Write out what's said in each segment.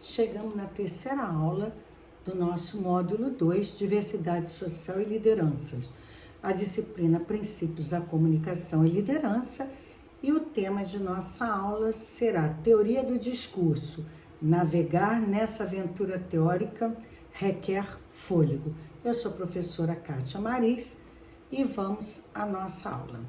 Chegamos na terceira aula do nosso módulo 2, Diversidade Social e Lideranças. A disciplina Princípios da Comunicação e Liderança, e o tema de nossa aula será Teoria do Discurso. Navegar nessa aventura teórica requer fôlego. Eu sou a professora Kátia Maris e vamos à nossa aula.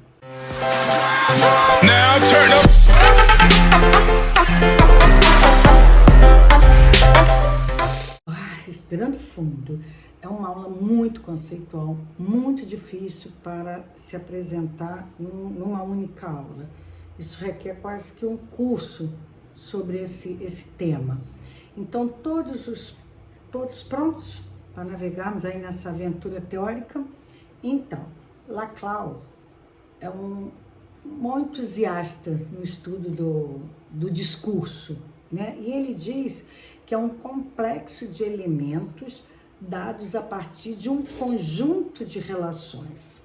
Respirando fundo. É uma aula muito conceitual, muito difícil para se apresentar numa única aula. Isso requer quase que um curso sobre esse tema. Então, todos prontos para navegarmos aí nessa aventura teórica? Então, Laclau é um entusiasta no estudo do discurso, né? E ele diz que é um complexo de elementos dados a partir de um conjunto de relações.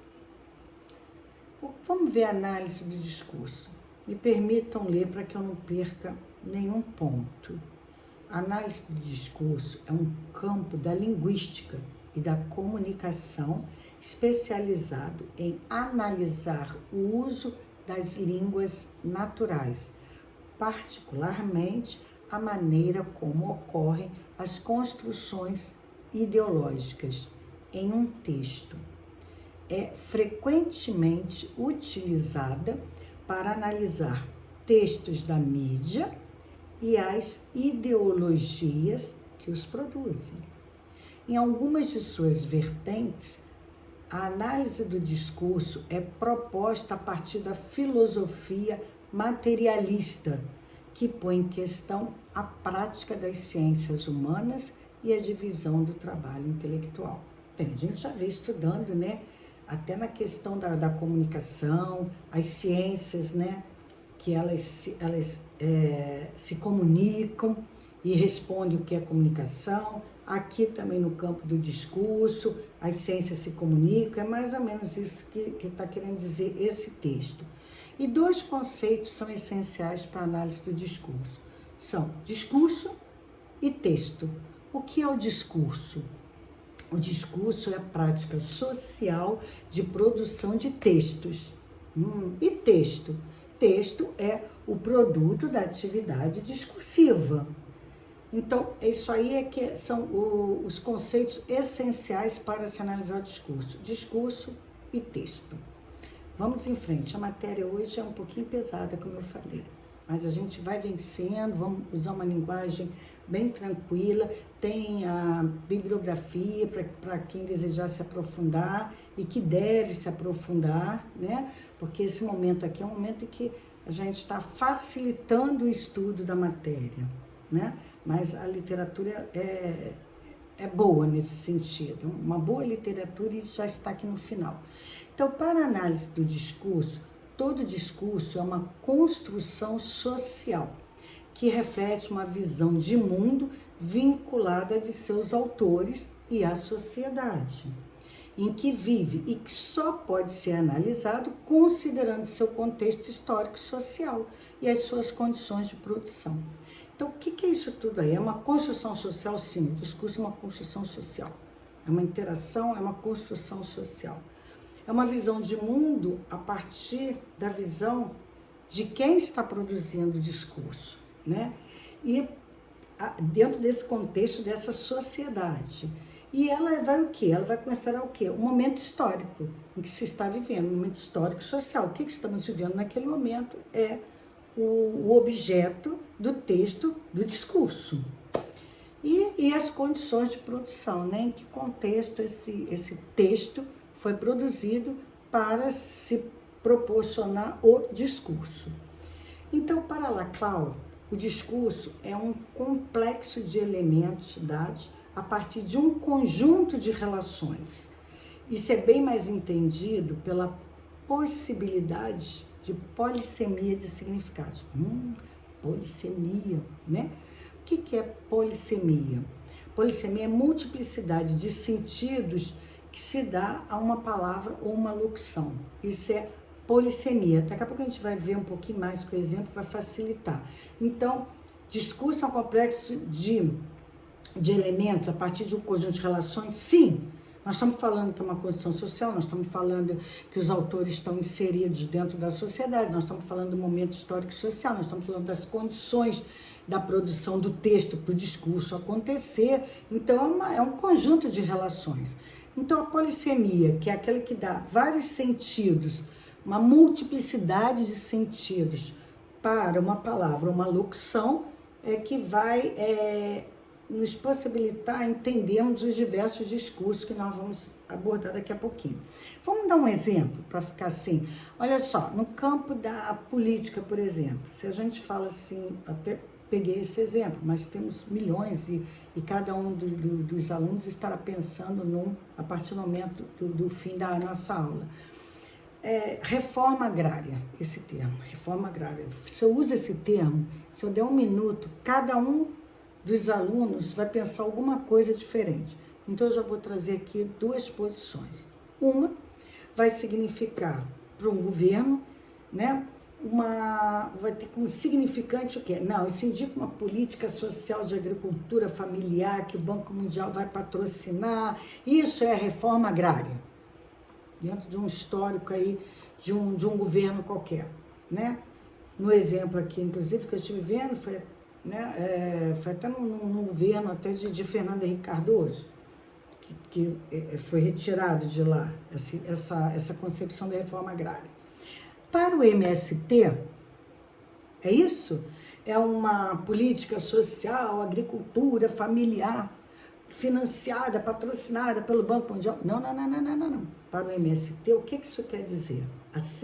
Vamos ver a análise do discurso. Me permitam ler para que eu não perca nenhum ponto. A análise do discurso é um campo da linguística e da comunicação especializado em analisar o uso das línguas naturais, particularmente a maneira como ocorrem as construções ideológicas em um texto. É frequentemente utilizada para analisar textos da mídia e as ideologias que os produzem. Em algumas de suas vertentes, a análise do discurso é proposta a partir da filosofia materialista, que põe em questão a prática das ciências humanas e a divisão do trabalho intelectual. Bem, a gente já vem estudando, né, até na questão da comunicação, as ciências, né, que elas se comunicam e respondem o que é comunicação. Aqui também no campo do discurso, as ciências se comunicam, é mais ou menos isso que está querendo dizer esse texto. E dois conceitos são essenciais para a análise do discurso. São discurso e texto. O que é o discurso? O discurso é a prática social de produção de textos. E texto? Texto é o produto da atividade discursiva. Então, isso aí são os conceitos essenciais para se analisar o discurso. Discurso e texto. Vamos em frente. A matéria hoje é um pouquinho pesada, como eu falei, mas a gente vai vencendo, vamos usar uma linguagem bem tranquila, tem a bibliografia para quem desejar se aprofundar e que deve se aprofundar, né? Porque esse momento aqui é um momento em que a gente está facilitando o estudo da matéria, né? Mas a literatura é boa nesse sentido, uma boa literatura, e isso já está aqui no final. Então, para a análise do discurso, todo discurso é uma construção social que reflete uma visão de mundo vinculada de seus autores e à sociedade em que vive e que só pode ser analisado considerando seu contexto histórico e social e as suas condições de produção. Então, o que é isso tudo aí? É uma construção social? Sim, o discurso é uma construção social. É uma interação, é uma construção social. É uma visão de mundo a partir da visão de quem está produzindo o discurso, né? E dentro desse contexto, dessa sociedade. E ela vai o quê? Ela vai considerar o quê? Um momento histórico em que se está vivendo, um momento histórico e social. O que estamos vivendo naquele momento é o objeto do texto, do discurso. E as condições de produção, né? Em que contexto esse texto foi produzido para se proporcionar o discurso. Então, para Laclau, o discurso é um complexo de elementos dados a partir de um conjunto de relações. Isso é bem mais entendido pela possibilidade de polissemia de significados. Polissemia, né? O que é polissemia? Polissemia é multiplicidade de sentidos que se dá a uma palavra ou uma locução. Isso é polissemia. Daqui a pouco a gente vai ver um pouquinho mais com o exemplo, vai facilitar. Então, Discurso é um complexo de elementos a partir de um conjunto de relações? Sim. Nós estamos falando que é uma construção social, nós estamos falando que os autores estão inseridos dentro da sociedade, nós estamos falando do momento histórico e social, nós estamos falando das condições da produção do texto para o discurso acontecer. Então, é um conjunto de relações. Então, a polissemia, que é aquela que dá vários sentidos, uma multiplicidade de sentidos para uma palavra, uma locução, é que vai nos possibilitar entendermos os diversos discursos que nós vamos abordar daqui a pouquinho. Vamos dar um exemplo para ficar assim. Olha só, no campo da política, por exemplo, se a gente fala assim, até peguei esse exemplo, mas temos milhões e cada um dos alunos estará pensando a partir do momento do fim da nossa aula. Reforma agrária, esse termo, reforma agrária. Se eu uso esse termo, se eu der um minuto, cada um dos alunos vai pensar alguma coisa diferente. Então, eu já vou trazer aqui duas posições. Uma vai significar para um governo, né, vai ter como significante o quê? Não, isso indica uma política social de agricultura familiar que o Banco Mundial vai patrocinar. Isso é a reforma agrária, dentro de um histórico aí de um governo qualquer, né? No exemplo aqui, inclusive, que eu estive vendo, foi até num governo até de Fernando Henrique Cardoso, que foi retirado de lá essa concepção da reforma agrária. Para o MST, é isso? É uma política social, agricultura familiar, financiada, patrocinada pelo Banco Mundial? Não. Para o MST, o que isso quer dizer?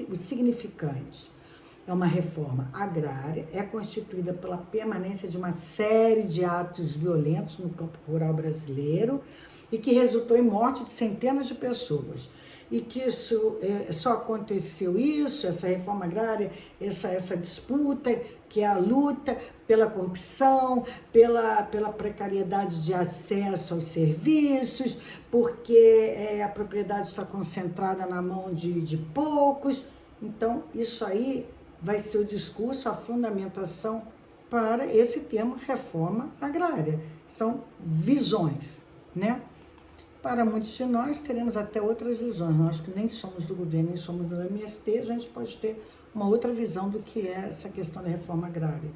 O significante. É uma reforma agrária, é constituída pela permanência de uma série de atos violentos no campo rural brasileiro e que resultou em morte de centenas de pessoas. E que isso só aconteceu essa reforma agrária, essa disputa, que é a luta pela corrupção, pela precariedade de acesso aos serviços, porque a propriedade está concentrada na mão de poucos. Então, isso aí vai ser o discurso, a fundamentação para esse termo reforma agrária. São visões, né? Para muitos de nós, teremos até outras visões. Nós que nem somos do governo, nem somos do MST, a gente pode ter uma outra visão do que é essa questão da reforma agrária.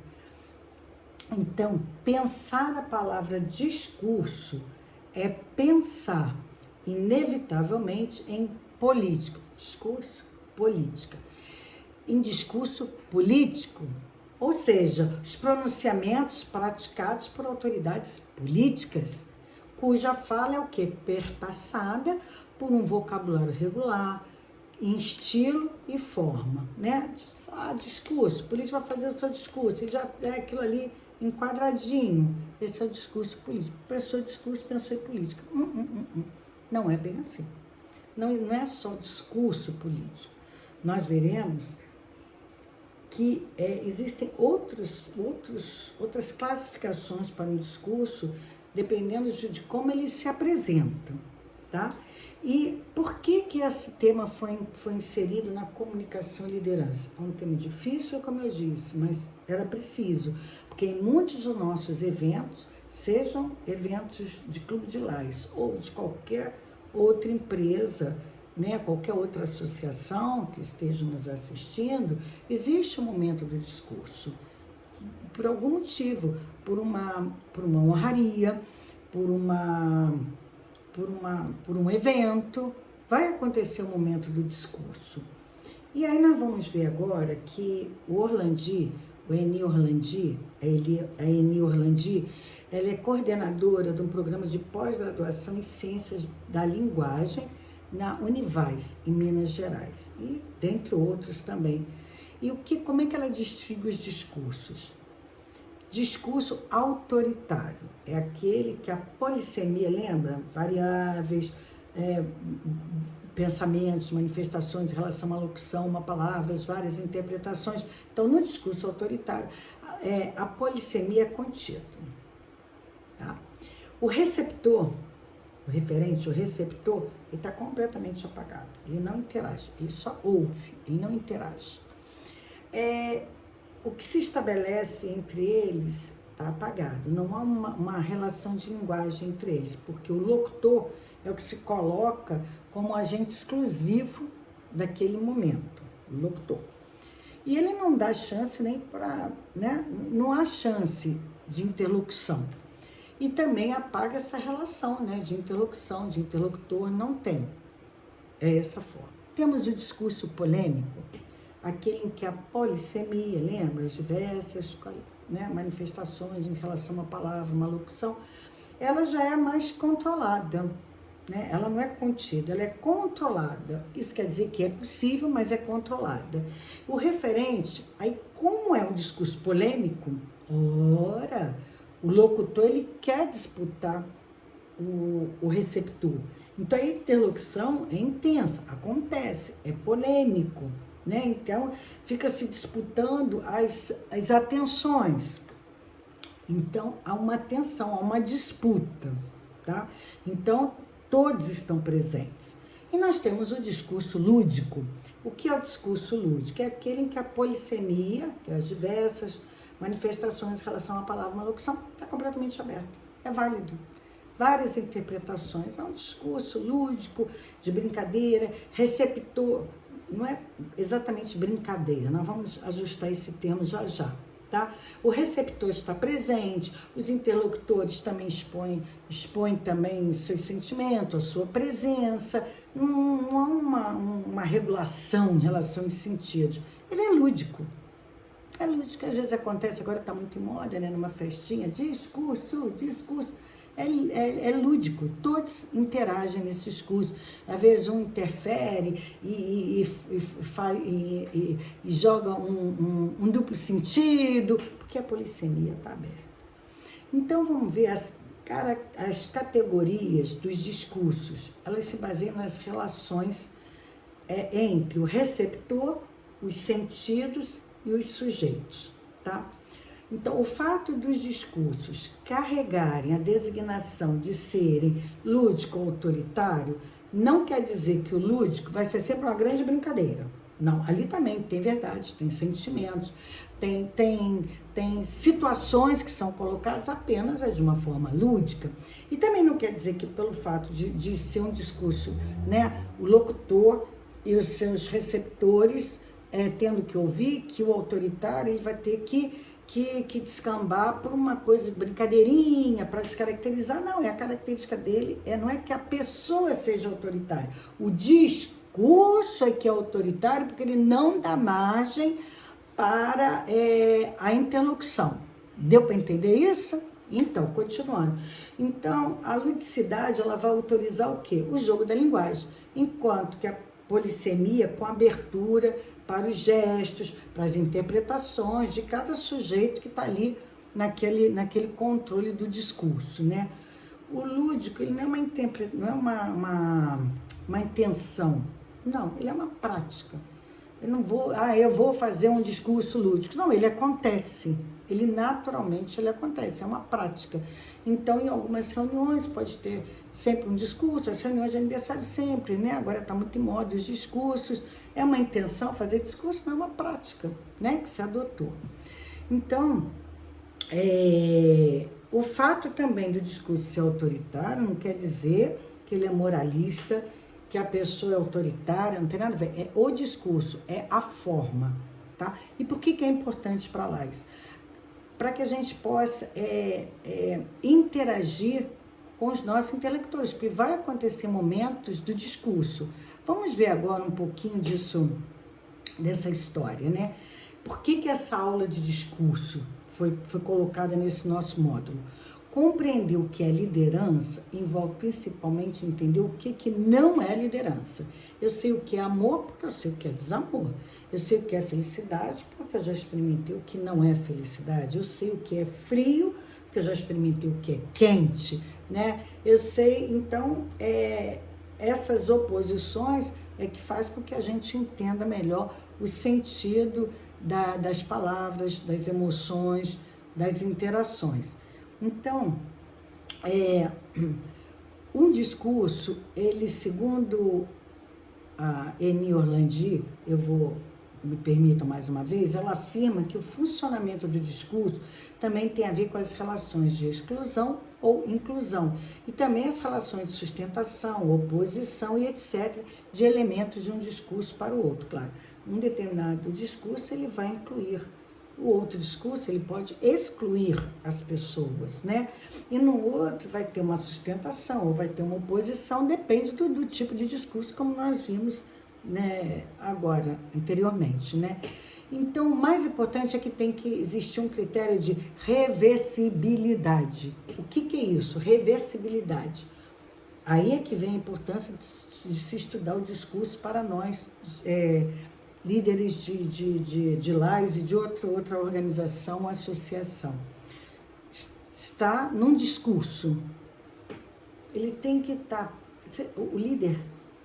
Então, pensar a palavra discurso é pensar, inevitavelmente, em política. Discurso, política. Em discurso político, ou seja, os pronunciamentos praticados por autoridades políticas, cuja fala é o quê? Perpassada por um vocabulário regular, em estilo e forma, né? Discurso, político vai fazer o seu discurso, ele já é aquilo ali enquadradinho, esse é o discurso político. Pensou em discurso, pensou em política. Não é bem assim. Não é só discurso político. Nós veremos que existem outras classificações para um discurso, dependendo de como eles se apresentam, tá? E por que esse tema foi inserido na comunicação e liderança? É um tema difícil, como eu disse, mas era preciso, porque em muitos dos nossos eventos, sejam eventos de clube de lajes ou de qualquer outra empresa, né, qualquer outra associação que esteja nos assistindo, existe um momento do discurso, por algum motivo, por uma honraria, por um evento, vai acontecer o momento do discurso. E aí nós vamos ver agora que a Eni Orlandi, ela é coordenadora de um programa de pós-graduação em Ciências da Linguagem na Univais, em Minas Gerais, e dentre outros também. E como é que ela distingue os discursos? Discurso autoritário é aquele que a polissemia, lembra? Variáveis, pensamentos, manifestações em relação à locução, uma palavra, várias interpretações. Então, no discurso autoritário, a polissemia é contida. Tá? O receptor, o receptor, ele está completamente apagado. Ele não interage, ele só ouve, ele não interage. O que se estabelece entre eles está apagado. Não há uma relação de linguagem entre eles, porque o locutor é o que se coloca como agente exclusivo daquele momento, o locutor. E ele não dá chance nem para, né? Não há chance de interlocução. E também apaga essa relação, né? De interlocução, de interlocutor, não tem. É essa forma. Temos o discurso polêmico, aquele em que a polissemia, lembra? As diversas, né, manifestações em relação a uma palavra, uma locução, ela já é mais controlada, né? Ela não é contida, ela é controlada. Isso quer dizer que é possível, mas é controlada. O referente, aí como é um discurso polêmico, ora, o locutor ele quer disputar o receptor. Então a interlocução é intensa, acontece, é polêmico, né? Então fica se disputando as atenções. Então há uma tensão, há uma disputa, tá? Então todos estão presentes. E nós temos o discurso lúdico. O que é o discurso lúdico? É aquele em que a polissemia, que é as diversas manifestações em relação à palavra, uma locução, está completamente aberta. É válido. Várias interpretações. É um discurso lúdico, de brincadeira, receptor. Não é exatamente brincadeira, nós vamos ajustar esse termo já já. Tá? O receptor está presente, os interlocutores também expõem também seus sentimentos, a sua presença, não há uma regulação em relação a esse sentido. Ele é lúdico, às vezes acontece, agora está muito em moda, né? Numa festinha, discurso, é lúdico, todos interagem nesse discurso. Às vezes um interfere e joga um duplo sentido, porque a polissemia está aberta. Então vamos ver as categorias dos discursos. Elas se baseiam nas relações entre o receptor, os sentidos e os sujeitos, tá? Então, o fato dos discursos carregarem a designação de serem lúdico ou autoritário não quer dizer que o lúdico vai ser sempre uma grande brincadeira. Não, ali também tem verdade, tem sentimentos, tem situações que são colocadas apenas de uma forma lúdica. E também não quer dizer que pelo fato de ser um discurso, né, o locutor e os seus receptores tendo que ouvir, que o autoritário ele vai ter que descambar por uma coisa de brincadeirinha, para descaracterizar. Não, a característica dele não é que a pessoa seja autoritária. O discurso é que é autoritário, porque ele não dá margem para a interlocução. Deu para entender isso? Então, continuando. Então, a ludicidade, ela vai autorizar o quê? O jogo da linguagem. Enquanto que a polissemia, com abertura para os gestos, para as interpretações de cada sujeito que está ali naquele controle do discurso, né? O lúdico, ele não é uma intenção, não, ele é uma prática. Eu vou fazer um discurso lúdico. Não, ele acontece, ele naturalmente acontece, é uma prática. Então, em algumas reuniões pode ter sempre um discurso, as reuniões de aniversário sempre, né? Agora está muito em moda os discursos. É uma intenção fazer discurso? Não, é uma prática, né? Que se adotou. Então, o fato também do discurso ser autoritário não quer dizer que ele é moralista, que a pessoa é autoritária, não tem nada a ver. É o discurso, é a forma, tá? E por que é importante para a Laís? Para que a gente possa interagir com os nossos intelectores, porque vai acontecer momentos do discurso. Vamos ver agora um pouquinho dessa história, né? Por que essa aula de discurso foi colocada nesse nosso módulo? Compreender o que é liderança envolve principalmente entender o que não é liderança. Eu sei o que é amor porque eu sei o que é desamor. Eu sei o que é felicidade porque eu já experimentei o que não é felicidade. Eu sei o que é frio porque eu já experimentei o que é quente, né? Eu sei, então, essas oposições que faz com que a gente entenda melhor o sentido das palavras, das emoções, das interações. Então, um discurso, ele, segundo a Eni Orlandi, eu vou me permitam mais uma vez, ela afirma que o funcionamento do discurso também tem a ver com as relações de exclusão ou inclusão, e também as relações de sustentação, oposição e etc., de elementos de um discurso para o outro. Claro, um determinado discurso ele vai incluir o outro discurso, ele pode excluir as pessoas, né? E no outro vai ter uma sustentação ou vai ter uma oposição, depende do tipo de discurso, como nós vimos, né, agora, anteriormente, né? Então, o mais importante é que tem que existir um critério de reversibilidade. O que é isso? Reversibilidade. Aí é que vem a importância de se estudar o discurso para nós, líderes de LAIS e de outra organização, associação. Está num discurso, ele tem que estar, o líder,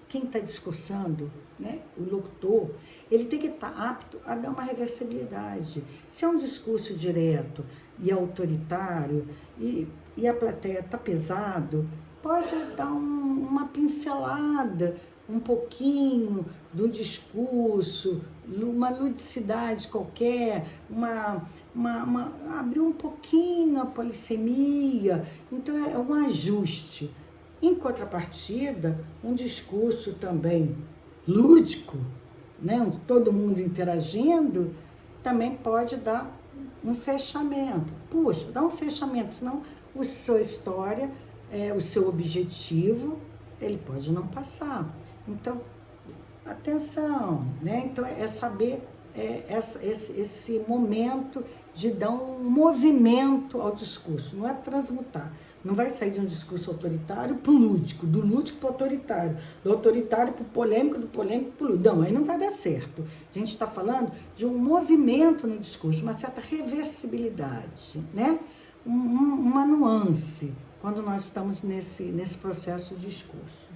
quem está discursando, né, o locutor, ele tem que estar apto a dar uma reversibilidade. Se é um discurso direto e autoritário e a plateia está pesado, pode dar uma pincelada, um pouquinho do discurso, uma ludicidade qualquer, abrir um pouquinho a polissemia. Então, é um ajuste. Em contrapartida, um discurso também lúdico, né? Todo mundo interagindo, também pode dar um fechamento. Puxa, dá um fechamento, senão a sua história, o seu objetivo, ele pode não passar. Então, atenção, né? Então, é saber esse momento de dar um movimento ao discurso, não é transmutar. Não vai sair de um discurso autoritário para o lúdico, do lúdico para o autoritário, do autoritário para o polêmico, do polêmico para o lúdico. Não, aí não vai dar certo. A gente está falando de um movimento no discurso, uma certa reversibilidade, né? Uma nuance, quando nós estamos nesse processo de discurso.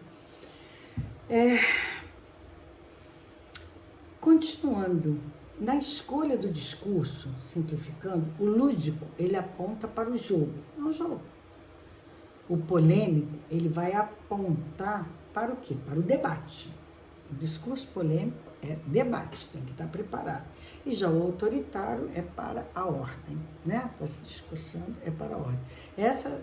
Continuando, na escolha do discurso, simplificando, o lúdico, ele aponta para o jogo, é um jogo. O polêmico, ele vai apontar para o quê? Para o debate. O discurso polêmico é debate, tem que estar preparado. E já o autoritário é para a ordem, né? Está se discursando, é para a ordem. Essas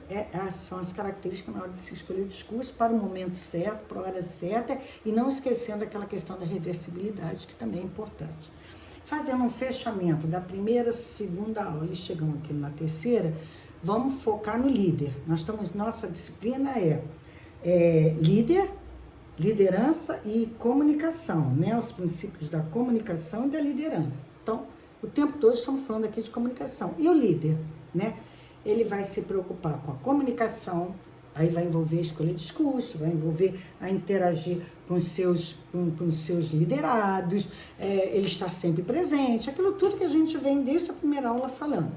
são as características na hora de se escolher o discurso para o momento certo, para a hora certa, e não esquecendo aquela questão da reversibilidade, que também é importante. Fazendo um fechamento da primeira, segunda aula e chegando aqui na terceira, vamos focar no líder. Nossa disciplina é líder, liderança e comunicação, né? Os princípios da comunicação e da liderança. Então, o tempo todo estamos falando aqui de comunicação. E o líder, né? Ele vai se preocupar com a comunicação, aí vai envolver a escolha de discurso, vai envolver a interagir com seus liderados, ele está sempre presente, aquilo tudo que a gente vem desde a primeira aula falando.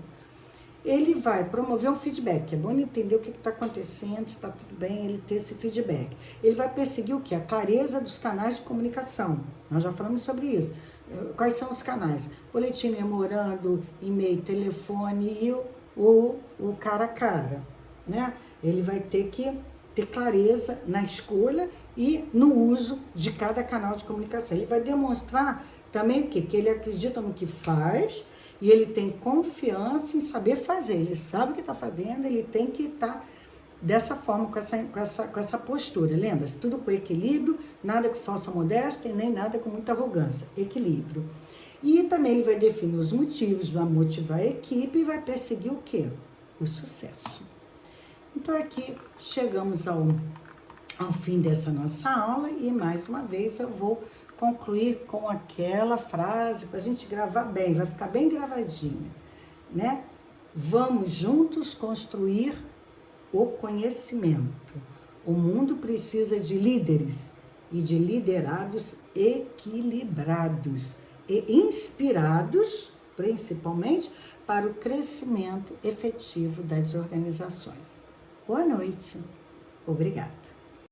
Ele vai promover um feedback, é bom ele entender o que está acontecendo, se está tudo bem, ele ter esse feedback. Ele vai perseguir o quê? A clareza dos canais de comunicação. Nós já falamos sobre isso. Quais são os canais? Boletim, memorando, e-mail, telefone e o cara a cara, né? Ele vai ter que ter clareza na escolha e no uso de cada canal de comunicação. Ele vai demonstrar também o quê? Que ele acredita no que faz e ele tem confiança em saber fazer. Ele sabe o que está fazendo, ele tem que estar dessa forma, com essa postura. Lembra-se? Tudo com equilíbrio, nada com falsa modéstia e nem nada com muita arrogância. Equilíbrio. E também ele vai definir os motivos, vai motivar a equipe e vai perseguir o quê? O sucesso. Então, aqui chegamos ao fim dessa nossa aula e, mais uma vez, eu vou concluir com aquela frase para a gente gravar bem, vai ficar bem gravadinha, né? Vamos juntos construir o conhecimento. O mundo precisa de líderes e de liderados equilibrados e inspirados, principalmente, para o crescimento efetivo das organizações. Boa noite. Obrigada.